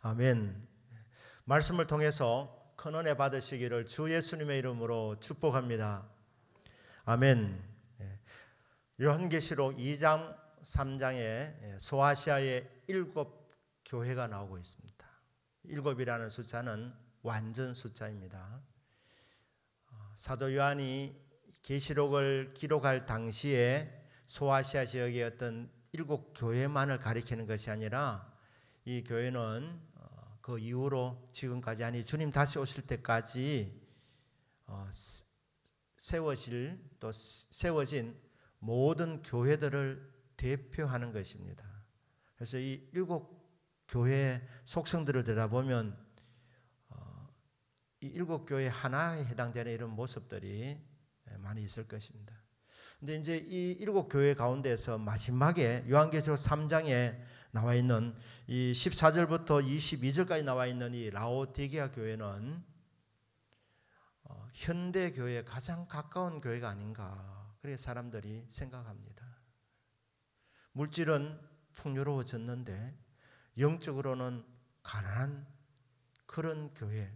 아멘. 말씀을 통해서 큰 은혜 받으시기를 주 예수님의 이름으로 축복합니다. 아멘. 요한계시록 2장 3장에 소아시아의 7 교회가 나오고 있습니다. 7이라는 숫자는 완전 숫자입니다. 사도 요한이 계시록을 기록할 당시에 소아시아 지역의 어떤 7 교회만을 가리키는 것이 아니라 이 교회는 그 이후로 지금까지 아니 주님 다시 오실 때까지 세워진 모든 교회들을 대표하는 것입니다. 그래서 이 7 교회의 속성들을 들여다보면 이 7 교회 하나에 해당되는 이런 모습들이 많이 있을 것입니다. 근데 이제 이 7 교회 가운데서 마지막에 요한계시록 3장에 나와 있는 이 14절부터 22절까지 나와 있는 이 라오디게아 교회는 현대 교회에 가장 가까운 교회가 아닌가 그렇게 사람들이 생각합니다. 물질은 풍요로워졌는데 영적으로는 가난한 그런 교회.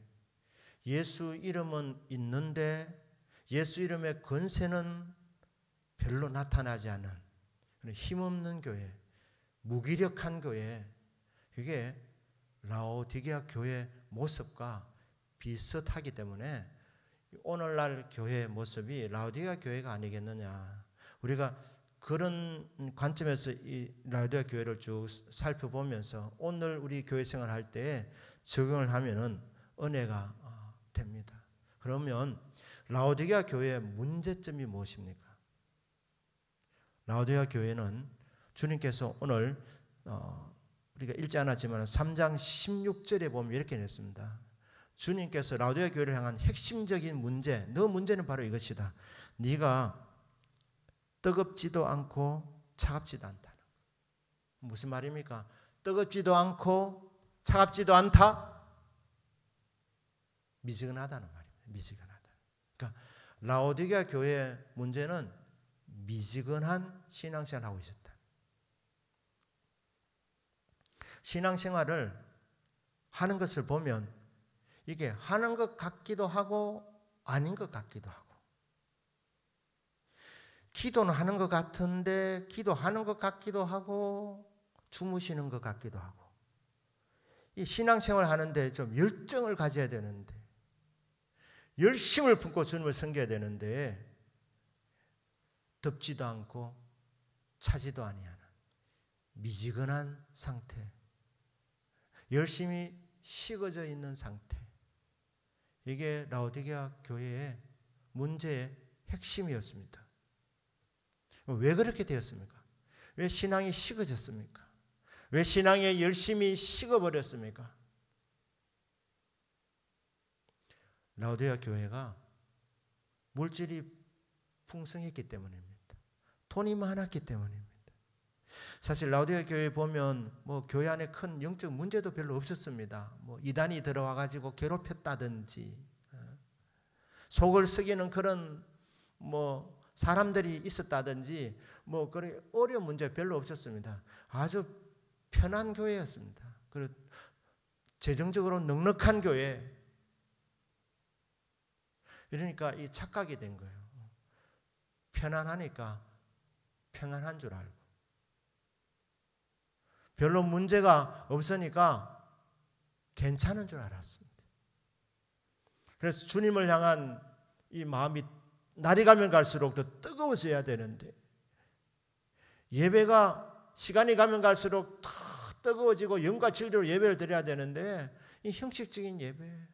예수 이름은 있는데 예수 이름의 권세는 별로 나타나지 않은 힘없는 교회, 무기력한 교회, 이게 라오디게아 교회 모습과 비슷하기 때문에 오늘날 교회의 모습이 라오디게아 교회가 아니겠느냐. 우리가 그런 관점에서 이 라오디게아 교회를 쭉 살펴보면서 오늘 우리 교회 생활할 때 적용을 하면은 은혜가 됩니다. 그러면 라오디게아 교회의 문제점이 무엇입니까? 라오디게아 교회는 주님께서 오늘 우리가 읽지 않았지만 3장 16절에 보면 이렇게 냈습니다. 주님께서 라오디게아 교회를 향한 핵심적인 문제, 너 문제는 바로 이것이다. 네가 뜨겁지도 않고 차갑지도 않다. 무슨 말입니까? 뜨겁지도 않고 차갑지도 않다? 미지근하다는 말입니다. 미지근하다. 그러니까 라오디게아 교회의 문제는 미지근한 신앙생활을 하고 있었다. 신앙생활을 하는 것을 보면 이게 하는 것 같기도 하고 아닌 것 같기도 하고, 기도는 하는 것 같은데 기도하는 것 같기도 하고 주무시는 것 같기도 하고, 이 신앙생활 하는데 좀 열정을 가져야 되는데 열심을 품고 주님을 섬겨야 되는데 덥지도 않고 차지도 아니하는 미지근한 상태, 열심히 식어져 있는 상태, 이게 라오디게아 교회의 문제의 핵심이었습니다. 왜 그렇게 되었습니까? 왜 신앙이 식어졌습니까? 왜 신앙에 열심히 식어버렸습니까? 라오디게아 교회가 물질이 풍성했기 때문입니다. 돈이 많았기 때문입니다. 사실 라오디게아 교회에 보면 교회 안에 큰 영적 문제도 별로 없었습니다. 이단이 들어와 가지고 괴롭혔다든지 속을 썩이는 그런 사람들이 있었다든지 그런 어려운 문제 별로 없었습니다. 아주 편한 교회였습니다. 그리고 재정적으로 넉넉한 교회. 이러니까 이 착각이 된 거예요. 편안하니까 평안한 줄 알고, 별로 문제가 없으니까 괜찮은 줄 알았습니다. 그래서 주님을 향한 이 마음이 날이 가면 갈수록 더 뜨거워져야 되는데, 예배가 시간이 가면 갈수록 더 뜨거워지고 영과 진리로 예배를 드려야 되는데 이 형식적인 예배,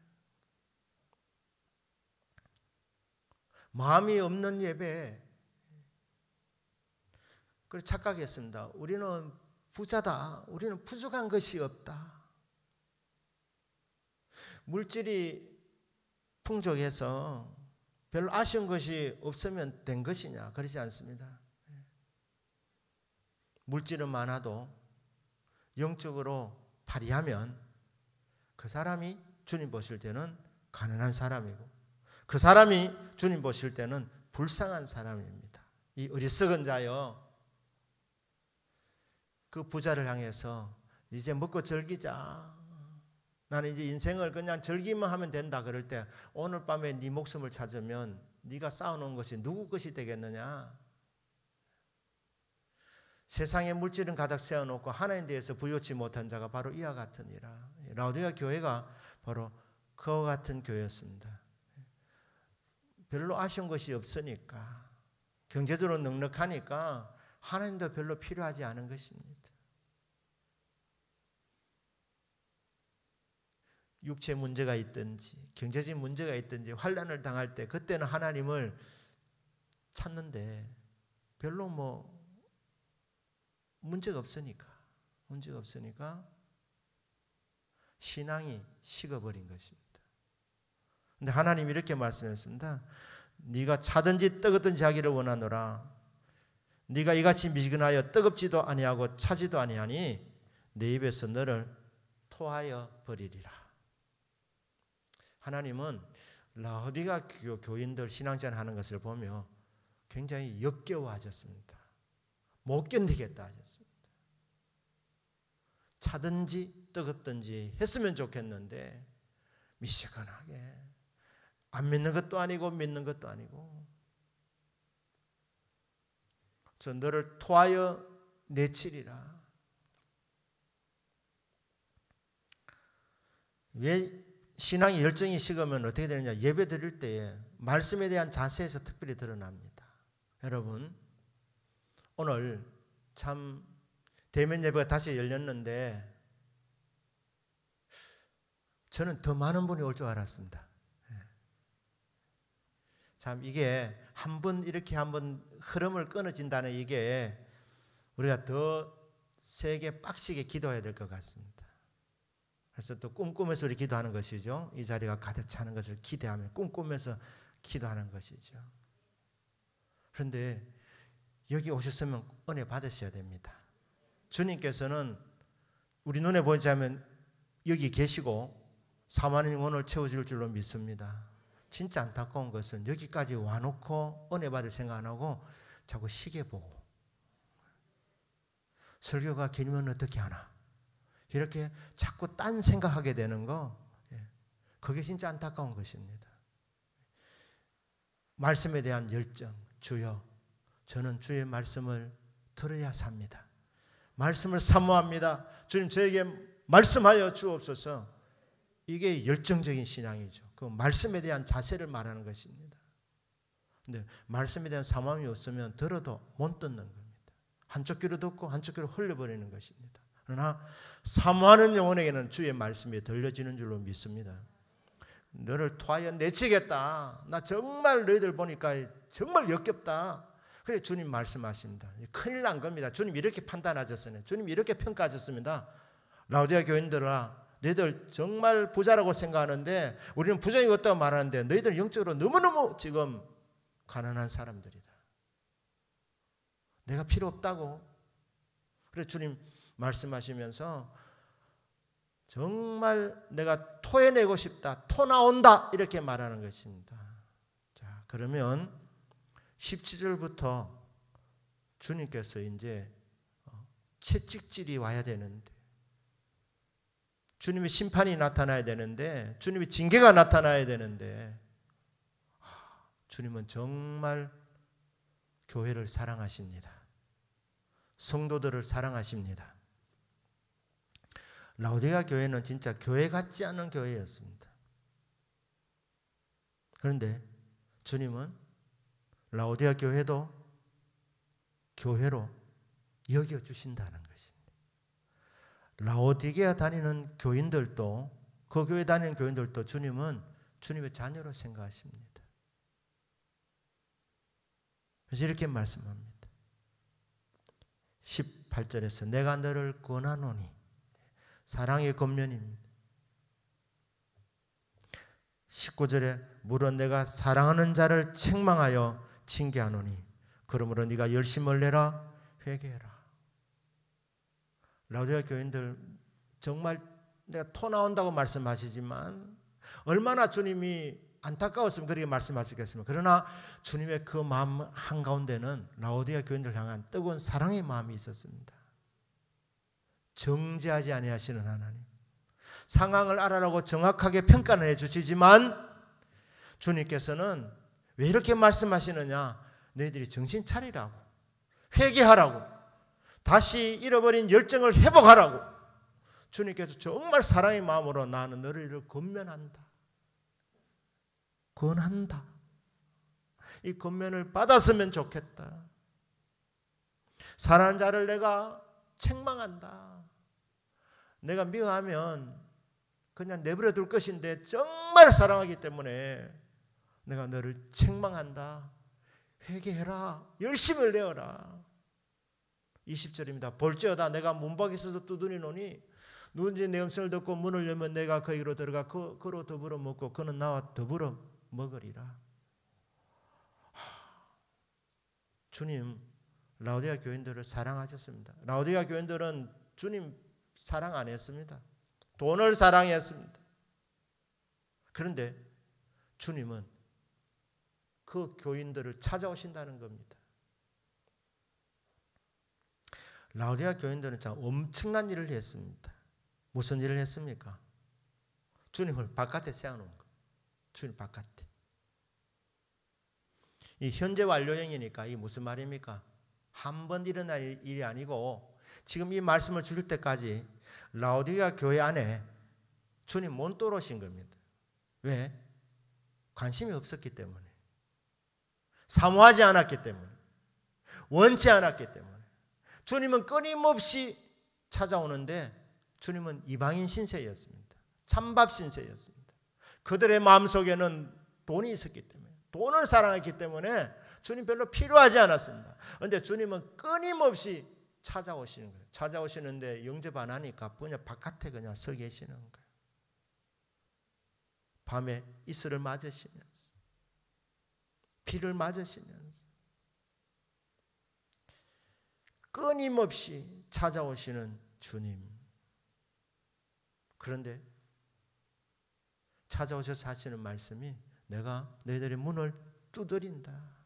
마음이 없는 예배, 그래서 착각했습니다. 우리는 부자다. 우리는 부족한 것이 없다. 물질이 풍족해서 별로 아쉬운 것이 없으면 된 것이냐? 그렇지 않습니다. 물질은 많아도 영적으로 파리하면 그 사람이 주님 보실 때는 가난한 사람이고, 그 사람이 주님 보실 때는 불쌍한 사람입니다. 이 어리석은 자여, 그 부자를 향해서 이제 먹고 즐기자. 나는 이제 인생을 그냥 즐기면 하면 된다 그럴 때 오늘 밤에 네 목숨을 찾으면 네가 쌓아놓은 것이 누구 것이 되겠느냐? 세상의 물질은 가득 세워놓고 하나님에 대해서 부여치 못한 자가 바로 이와 같으니라. 라오디게아 교회가 바로 그와 같은 교회였습니다. 별로 아쉬운 것이 없으니까, 경제적으로 넉넉하니까 하나님도 별로 필요하지 않은 것입니다. 육체 문제가 있든지 경제적인 문제가 있든지 환난을 당할 때 그때는 하나님을 찾는데 별로 문제가 없으니까 신앙이 식어버린 것입니다. 근데 하나님이 이렇게 말씀했습니다. 네가 차든지 뜨겁든지 하기를 원하노라. 네가 이같이 미지근하여 뜨겁지도 아니하고 차지도 아니하니 내 입에서 너를 토하여 버리리라. 하나님은 라오디게아 교인들 신앙생활 하는 것을 보며 굉장히 역겨워하셨습니다. 못 견디겠다 하셨습니다. 차든지 뜨겁든지 했으면 좋겠는데 미시건하게 안 믿는 것도 아니고 믿는 것도 아니고 저 너를 토하여 내치리라. 왜 신앙의 열정이 식으면 어떻게 되느냐? 예배 드릴 때에 말씀에 대한 자세에서 특별히 드러납니다. 여러분, 오늘 참 대면 예배가 다시 열렸는데 저는 더 많은 분이 올 줄 알았습니다. 참 이게 이렇게 한번 흐름을 끊어진다는 이게 우리가 더 세게 빡시게 기도해야 될 것 같습니다. 그래서 또 꿈꾸면서 우리 기도하는 것이죠. 이 자리가 가득 차는 것을 기대하며 꿈꾸면서 기도하는 것이죠. 그런데 여기 오셨으면 은혜 받으셔야 됩니다. 주님께서는 우리 눈에 보이지 않으면 여기 계시고 4만 영혼을 채워줄 줄로 믿습니다. 진짜 안타까운 것은 여기까지 와놓고 은혜 받을 생각 안 하고 자꾸 시계 보고 설교가 길면 어떻게 하나 이렇게 자꾸 딴 생각하게 되는 거, 그게 진짜 안타까운 것입니다. 말씀에 대한 열정, 주여 저는 주의 말씀을 들어야 삽니다. 말씀을 사모합니다. 주님 저에게 말씀하여 주옵소서. 이게 열정적인 신앙이죠. 그 말씀에 대한 자세를 말하는 것입니다. 근데 말씀에 대한 사모함이 없으면 들어도 못 듣는 겁니다. 한쪽 귀로 듣고 한쪽 귀로 흘려버리는 것입니다. 그러나 사모하는 영혼에게는 주의 말씀이 들려지는 줄로 믿습니다. 너를 토하여 내치겠다. 나 정말 너희들 보니까 정말 역겹다. 그래 주님 말씀하십니다. 큰일 난 겁니다. 주님 이렇게 판단하셨으니 주님 이렇게 평가하셨습니다. 라오디게아 교인들아, 너희들 정말 부자라고 생각하는데 우리는 부정이 없다고 말하는데 너희들 영적으로 너무너무 지금 가난한 사람들이다. 내가 필요 없다고. 그래 주님 말씀하시면서 정말 내가 토해내고 싶다. 토 나온다. 이렇게 말하는 것입니다. 자, 그러면 17절부터 주님께서 이제 채찍질이 와야 되는데 주님의 심판이 나타나야 되는데 주님의 징계가 나타나야 되는데 주님은 정말 교회를 사랑하십니다. 성도들을 사랑하십니다. 라오디게아 교회는 진짜 교회 같지 않은 교회였습니다. 그런데 주님은 라오디게아 교회도 교회로 여겨주신다는 것입니다. 라오디게아 다니는 교인들도 그 교회 다니는 교인들도 주님은 주님의 자녀로 생각하십니다. 그래서 이렇게 말씀합니다. 18절에서 내가 너를 권하노니 사랑의 겉면입니다. 19절에 물론 내가 사랑하는 자를 책망하여 징계하노니 그러므로 네가 열심을 내라 회개해라. 라오디게아 교인들 정말 내가 토 나온다고 말씀하시지만 얼마나 주님이 안타까웠으면 그렇게 말씀하시겠습니까? 그러나 주님의 그 마음 한가운데는 라오디게아 교인들 향한 뜨거운 사랑의 마음이 있었습니다. 정죄하지 아니하시는 하나님, 상황을 알아라고 정확하게 평가는 해주시지만 주님께서는 왜 이렇게 말씀하시느냐? 너희들이 정신 차리라고, 회개하라고, 다시 잃어버린 열정을 회복하라고. 주님께서 정말 사랑의 마음으로 나는 너희를 권면한다, 권한다. 이 권면을 받았으면 좋겠다. 사랑하는 자를 내가 책망한다. 내가 미워하면 그냥 내버려 둘 것인데 정말 사랑하기 때문에 내가 너를 책망한다. 회개해라. 열심을 내어라. 20절입니다. 볼지어다 내가 문밖에서도 두드리노니 누군지 내 음성을 듣고 문을 열면 내가 그에게로 들어가 그로 더불어 먹고 그는 나와 더불어 먹으리라. 주님 라오디가 교인들을 사랑하셨습니다. 라오디가 교인들은 주님 사랑 안 했습니다. 돈을 사랑했습니다. 그런데 주님은 그 교인들을 찾아오신다는 겁니다. 라오디가 교인들은 참 엄청난 일을 했습니다. 무슨 일을 했습니까? 주님을 바깥에 세워놓은 거. 주님 바깥에. 이 현재 완료형이니까 이 무슨 말입니까? 한 번 일어날 일이 아니고 지금 이 말씀을 줄 때까지 라오디가 교회 안에 주님 못 들어오신 겁니다. 왜? 관심이 없었기 때문에, 사모하지 않았기 때문에, 원치 않았기 때문에. 주님은 끊임없이 찾아오는데 주님은 이방인 신세였습니다. 찬밥 신세였습니다. 그들의 마음속에는 돈이 있었기 때문에, 돈을 사랑했기 때문에 주님 별로 필요하지 않았습니다. 그런데 주님은 끊임없이 찾아오시는 거예요. 찾아오시는데 영접 안 하니까 그냥 바깥에 그냥 서 계시는 거예요. 밤에 이슬을 맞으시면서, 비를 맞으시면서 끊임없이 찾아오시는 주님. 그런데 찾아오셔서 하시는 말씀이 내가 너희들의 문을 두드린다.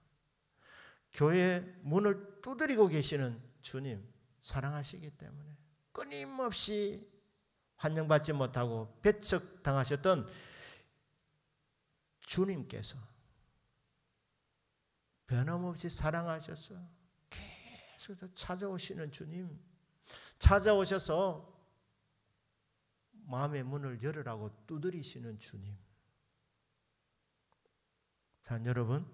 교회의 문을 두드리고 계시는 주님 사랑하시기 때문에 끊임없이 환영받지 못하고 배척당하셨던 주님께서 변함없이 사랑하셔서 계속 찾아오시는 주님, 찾아오셔서 마음의 문을 열으라고 두드리시는 주님. 자, 여러분,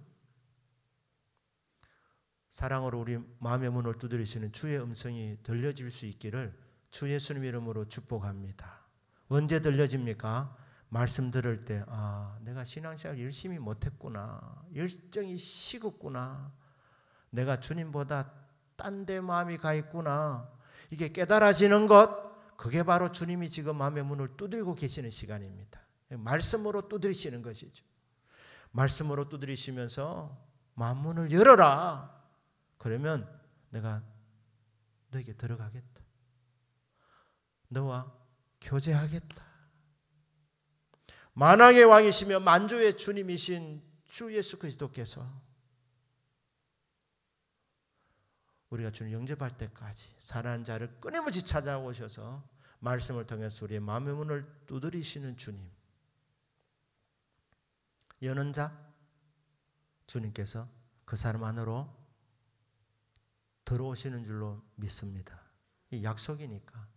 사랑으로 우리 마음의 문을 두드리시는 주의 음성이 들려질 수 있기를 주 예수님 이름으로 축복합니다. 언제 들려집니까? 말씀 들을 때, 내가 신앙생활 열심히 못했구나, 열정이 식었구나, 내가 주님보다 딴 데 마음이 가 있구나, 이게 깨달아지는 것, 그게 바로 주님이 지금 마음의 문을 두드리고 계시는 시간입니다. 말씀으로 두드리시는 것이죠. 말씀으로 두드리시면서 마음 문을 열어라. 그러면 내가 너에게 들어가겠다. 너와 교제하겠다. 만왕의 왕이시며 만주의 주님이신 주 예수 그리스도께서 우리가 주님 영접할 때까지 사랑하는 자를 끊임없이 찾아오셔서 말씀을 통해서 우리의 마음의 문을 두드리시는 주님, 여는 자 주님께서 그 사람 안으로 들어오시는 줄로 믿습니다. 이 약속이니까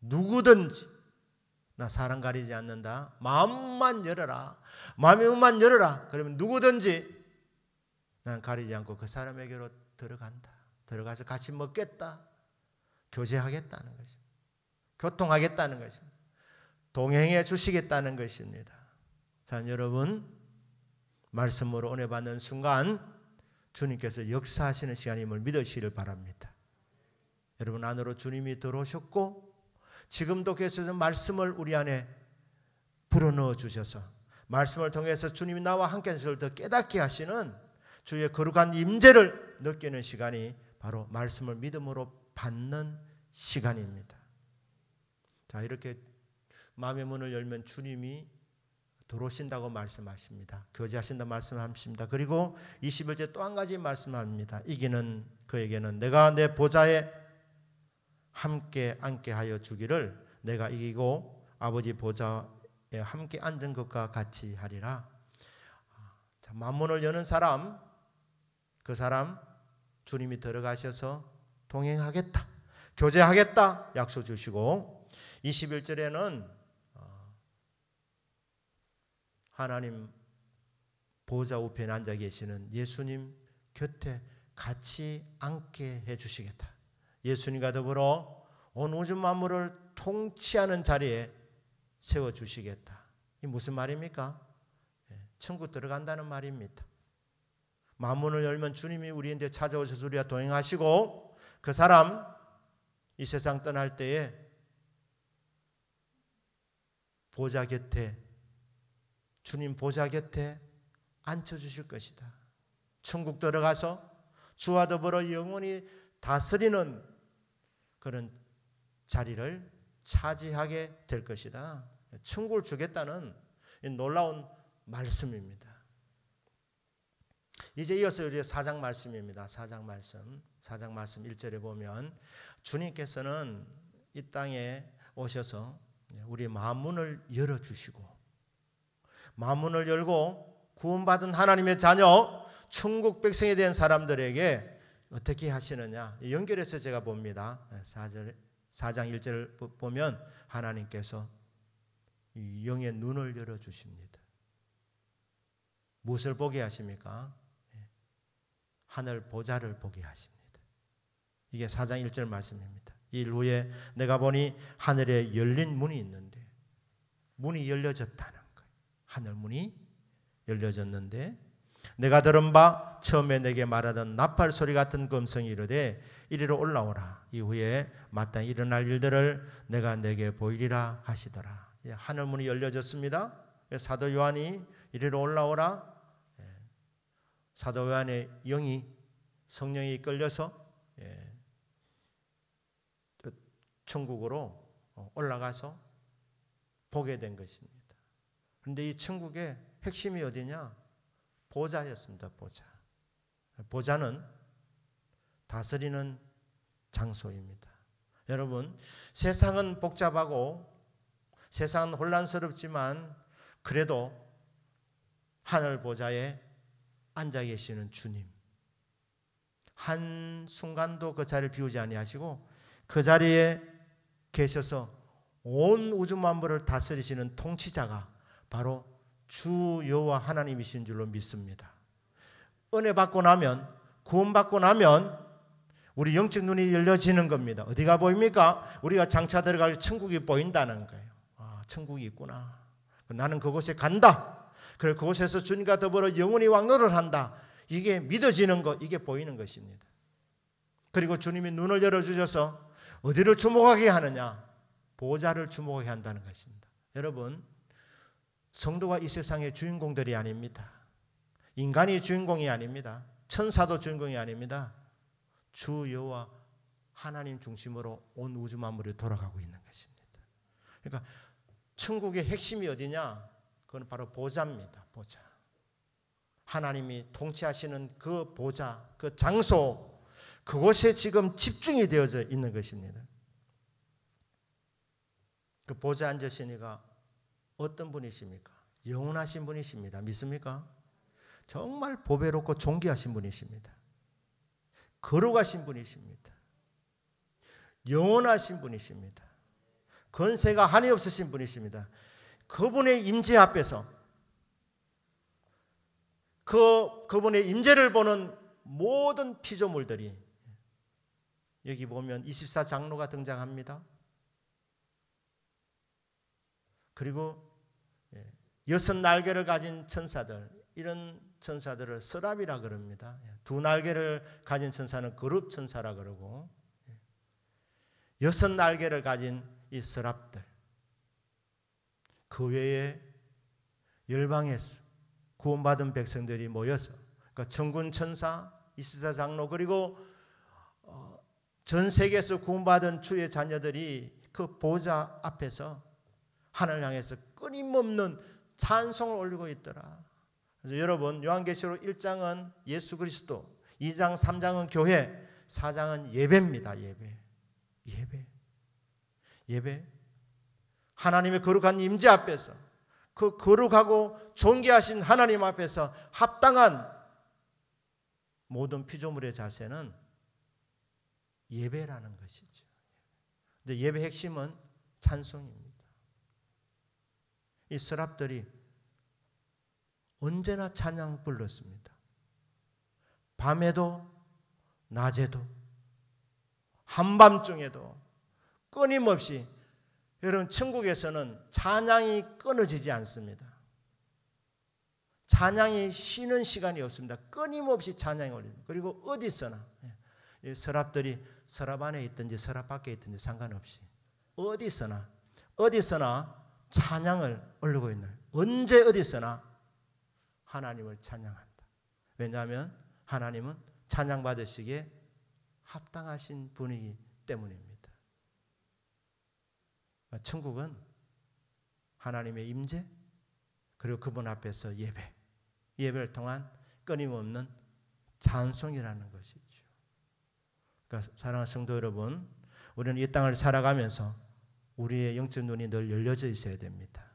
누구든지 나 사람 가리지 않는다. 마음만 열어라. 마음의 문만 열어라. 그러면 누구든지 난 가리지 않고 그 사람에게로 들어간다. 들어가서 같이 먹겠다. 교제하겠다는 것입니다. 교통하겠다는 것입니다. 동행해 주시겠다는 것입니다. 자, 여러분, 말씀으로 은혜 받는 순간 주님께서 역사하시는 시간임을 믿으시기를 바랍니다. 여러분 안으로 주님이 들어오셨고 지금도 계속해서 말씀을 우리 안에 불어넣어 주셔서 말씀을 통해서 주님이 나와 함께 하시는 더 깨닫게 하시는 주의 거룩한 임재를 느끼는 시간이 바로 말씀을 믿음으로 받는 시간입니다. 자, 이렇게 마음의 문을 열면 주님이 들어오신다고 말씀하십니다. 교제하신다 말씀하십니다. 그리고 21절 또 한 가지 말씀합니다. 이기는 그에게는 내가 내 보좌에 함께 앉게 하여 주기를 내가 이기고 아버지 보좌에 함께 앉은 것과 같이 하리라. 자, 만문을 여는 사람, 그 사람 주님이 들어가셔서 동행하겠다, 교제하겠다 약속 주시고, 21절에는 하나님 보좌 우편에 앉아 계시는 예수님 곁에 같이 앉게 해주시겠다. 예수님과 더불어 온 우주 만물을 통치하는 자리에 세워주시겠다. 이 무슨 말입니까? 천국 들어간다는 말입니다. 만문을 열면 주님이 우리한테 찾아오셔서 우리와 동행하시고, 그 사람 이 세상 떠날 때에 보좌 곁에, 주님 보좌 곁에 앉혀주실 것이다. 천국 들어가서 주와 더불어 영원히 다스리는 그런 자리를 차지하게 될 것이다. 천국을 주겠다는 놀라운 말씀입니다. 이제 이어서 우리 4장 말씀입니다. 4장 말씀 1절에 보면 주님께서는 이 땅에 오셔서 우리 만문을 열어주시고, 만문을 열고 구원받은 하나님의 자녀, 천국 백성이 된 사람들에게 어떻게 하시느냐, 연결해서 제가 봅니다. 4장 1절을 보면 하나님께서 영의 눈을 열어주십니다. 무엇을 보게 하십니까? 하늘 보좌를 보게 하십니다. 이게 4장 1절 말씀입니다. 이 일 후에 내가 보니 하늘에 열린 문이 있는데, 문이 열려졌다는 거예요. 하늘 문이 열려졌는데, 내가 들은 바 처음에 내게 말하던 나팔 소리 같은 음성이 이르되 이리로 올라오라. 이후에 마땅히 일어날 일들을 내가 내게 보이리라 하시더라. 하늘 문이 열려졌습니다. 사도 요한이 이리로 올라오라. 사도 요한의 영이, 성령이 이끌려서 천국으로 올라가서 보게 된 것입니다. 그런데 이 천국의 핵심이 어디냐? 보좌였습니다. 보좌. 보좌는 다스리는 장소입니다. 여러분, 세상은 복잡하고 세상은 혼란스럽지만 그래도 하늘 보좌에 앉아 계시는 주님, 한 순간도 그 자리를 비우지 아니하시고 그 자리에 계셔서 온 우주 만물을 다스리시는 통치자가 바로 주 여호와 하나님이신 줄로 믿습니다. 은혜 받고 나면, 구원 받고 나면 우리 영적 눈이 열려지는 겁니다. 어디가 보입니까? 우리가 장차 들어갈 천국이 보인다는 거예요. 아, 천국이 있구나. 나는 그곳에 간다. 그리고 그곳에서 주님과 더불어 영원히 왕노를 한다. 이게 믿어지는 것, 이게 보이는 것입니다. 그리고 주님이 눈을 열어주셔서 어디를 주목하게 하느냐? 보좌를 주목하게 한다는 것입니다. 여러분, 성도가 이 세상의 주인공들이 아닙니다. 인간이 주인공이 아닙니다. 천사도 주인공이 아닙니다. 주 여호와 하나님 중심으로 온 우주 만물이 돌아가고 있는 것입니다. 그러니까 천국의 핵심이 어디냐? 그건 바로 보좌입니다. 보좌. 하나님이 통치하시는 그 보좌, 그 장소, 그곳에 지금 집중이 되어져 있는 것입니다. 그 보좌에 앉으신 이가 어떤 분이십니까? 영원하신 분이십니다. 믿습니까? 정말 보배롭고 존귀하신 분이십니다. 거룩하신 분이십니다. 영원하신 분이십니다. 권세가 한이 없으신 분이십니다. 그분의 임재 앞에서 그분의 임재를 보는 모든 피조물들이, 여기 보면 24장로가 등장합니다. 그리고 6날개를 가진 천사들, 이런 천사들을 서랍이라 그럽니다. 2날개를 가진 천사는 거룹 천사라 그러고, 6날개를 가진 이 서랍들, 그 외에 열방에서 구원받은 백성들이 모여서, 그러니까 천군 천사, 24장로, 그리고 전 세계에서 구원받은 주의 자녀들이 그 보좌 앞에서 하늘 향해서 끊임없는 찬송을 올리고 있더라. 그래서 여러분, 요한계시록 1장은 예수 그리스도, 2장 3장은 교회, 4장은 예배입니다. 예배. 하나님의 거룩한 임재 앞에서, 그 거룩하고 존귀하신 하나님 앞에서 합당한 모든 피조물의 자세는 예배라는 것이죠. 근데 예배의 핵심은 찬송입니다. 이 서랍들이 언제나 찬양 불렀습니다. 밤에도 낮에도 한밤중에도 끊임없이. 여러분, 천국에서는 찬양이 끊어지지 않습니다. 찬양이 쉬는 시간이 없습니다. 끊임없이 찬양이 올립니다. 그리고 어디서나, 서랍들이 서랍 안에 있든지 서랍 밖에 있든지 상관없이 어디서나 찬양을 올리고 있는, 언제 어디서나 하나님을 찬양한다. 왜냐하면 하나님은 찬양 받으시기에 합당하신 분이기 때문입니다. 천국은 하나님의 임재, 그리고 그분 앞에서 예배를 통한 끊임없는 찬송이라는 것이죠. 그러니까 사랑하는 성도 여러분, 우리는 이 땅을 살아가면서 우리의 영적 눈이 늘 열려져 있어야 됩니다.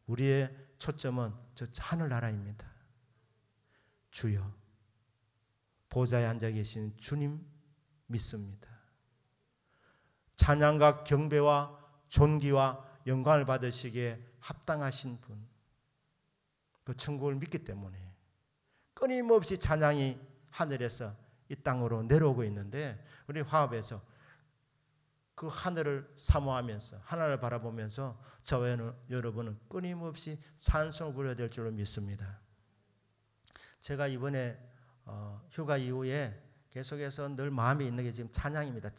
우리의 초점은 저 하늘나라입니다. 주여, 보좌에 앉아 계신 주님 믿습니다. 찬양과 경배와 존귀와 영광을 받으시기에 합당하신 분, 그 천국을 믿기 때문에 끊임없이 찬양이 하늘에서 이 땅으로 내려오고 있는데, 우리 화합에서 그 하늘을 사모하면서, 하늘을 바라보면서 저와 여러분은 끊임없이 찬송을 부려야 될 줄로 믿습니다. 제가 이번에 휴가 이후에 계속해서 늘 마음에 있는 게 지금 찬양입니다.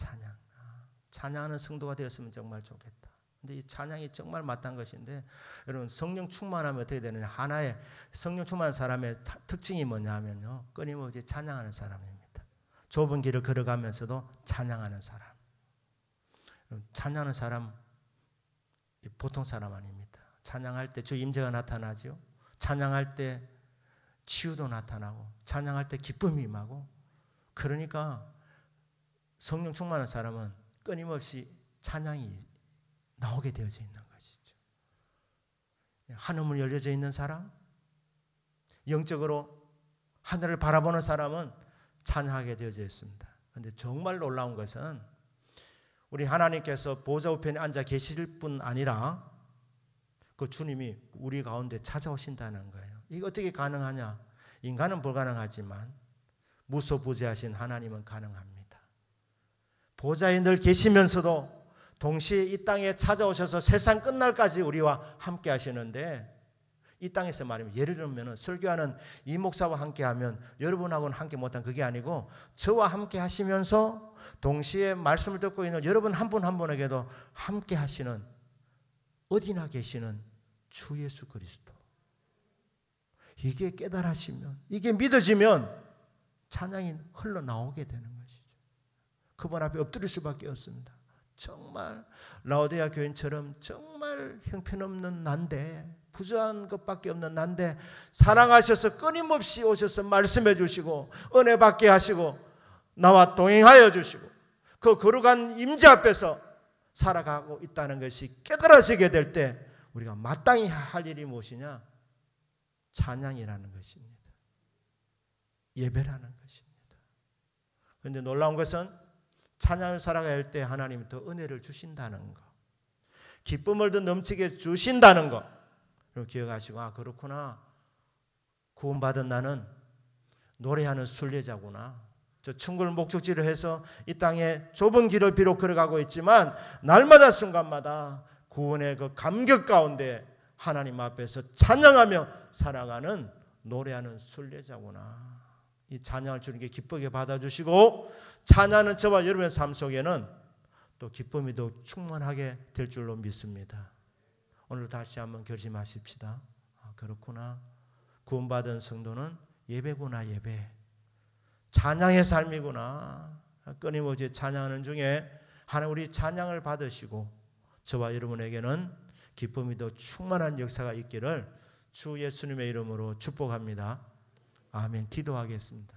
찬양하는 성도가 되었으면 정말 좋겠다. 근데 이 찬양이 정말 마땅한 것인데, 여러분, 성령 충만하면 어떻게 되느냐? 하나의 성령 충만한 사람의 특징이 뭐냐면요, 끊임없이 찬양하는 사람입니다. 좁은 길을 걸어가면서도 찬양하는 사람. 찬양하는 사람 보통 사람 아닙니다. 찬양할 때 주 임재가 나타나죠. 찬양할 때 치유도 나타나고, 찬양할 때 기쁨이 임하고. 그러니까 성령 충만한 사람은 끊임없이 찬양이 나오게 되어져 있는 것이죠. 하늘문 열려져 있는 사람, 영적으로 하늘을 바라보는 사람은 찬양하게 되어져 있습니다. 그런데 정말 놀라운 것은 우리 하나님께서 보좌 우편에 앉아 계실 뿐 아니라 그 주님이 우리 가운데 찾아오신다는 거예요. 이게 어떻게 가능하냐? 인간은 불가능하지만 무소부재하신 하나님은 가능합니다. 보좌에 늘 계시면서도 동시에 이 땅에 찾아오셔서 세상 끝날까지 우리와 함께 하시는데, 이 땅에서 말이면 예를 들면 설교하는 이 목사와 함께 하면 여러분하고는 함께 못한 그게 아니고, 저와 함께 하시면서 동시에 말씀을 듣고 있는 여러분 한 분 한 분에게도 함께 하시는, 어디나 계시는 주 예수 그리스도. 이게 깨달아지면, 이게 믿어지면 찬양이 흘러나오게 되는 것이죠. 그분 앞에 엎드릴 수밖에 없습니다. 정말 라오디게아 교인처럼 정말 형편없는 난데, 부족한 것밖에 없는 난데 사랑하셔서 끊임없이 오셔서 말씀해 주시고 은혜 받게 하시고 나와 동행하여 주시고 그 거룩한 임재 앞에서 살아가고 있다는 것이 깨달아지게 될 때 우리가 마땅히 할 일이 무엇이냐? 찬양이라는 것입니다. 예배라는 것입니다. 그런데 놀라운 것은 찬양을 살아가야 할 때 하나님이 더 은혜를 주신다는 것, 기쁨을 더 넘치게 주신다는 것, 그리고 기억하시고, 아, 그렇구나, 구원받은 나는 노래하는 순례자구나. 저 천국을 목적지로 해서 이 땅에 좁은 길을 비록 걸어가고 있지만 날마다 순간마다 구원의 그 감격 가운데 하나님 앞에서 찬양하며 살아가는 노래하는 순례자구나. 이 찬양을 주님께 기쁘게 받아주시고 찬양하는 저와 여러분의 삶 속에는 또 기쁨이 더 충만하게 될 줄로 믿습니다. 오늘 다시 한번 결심하십시다. 아, 그렇구나. 구원받은 성도는 예배구나, 예배. 찬양의 삶이구나. 끊임없이 찬양하는 중에 하나님 우리 찬양을 받으시고 저와 여러분에게는 기쁨이 더 충만한 역사가 있기를 주 예수님의 이름으로 축복합니다. 아멘. 기도하겠습니다.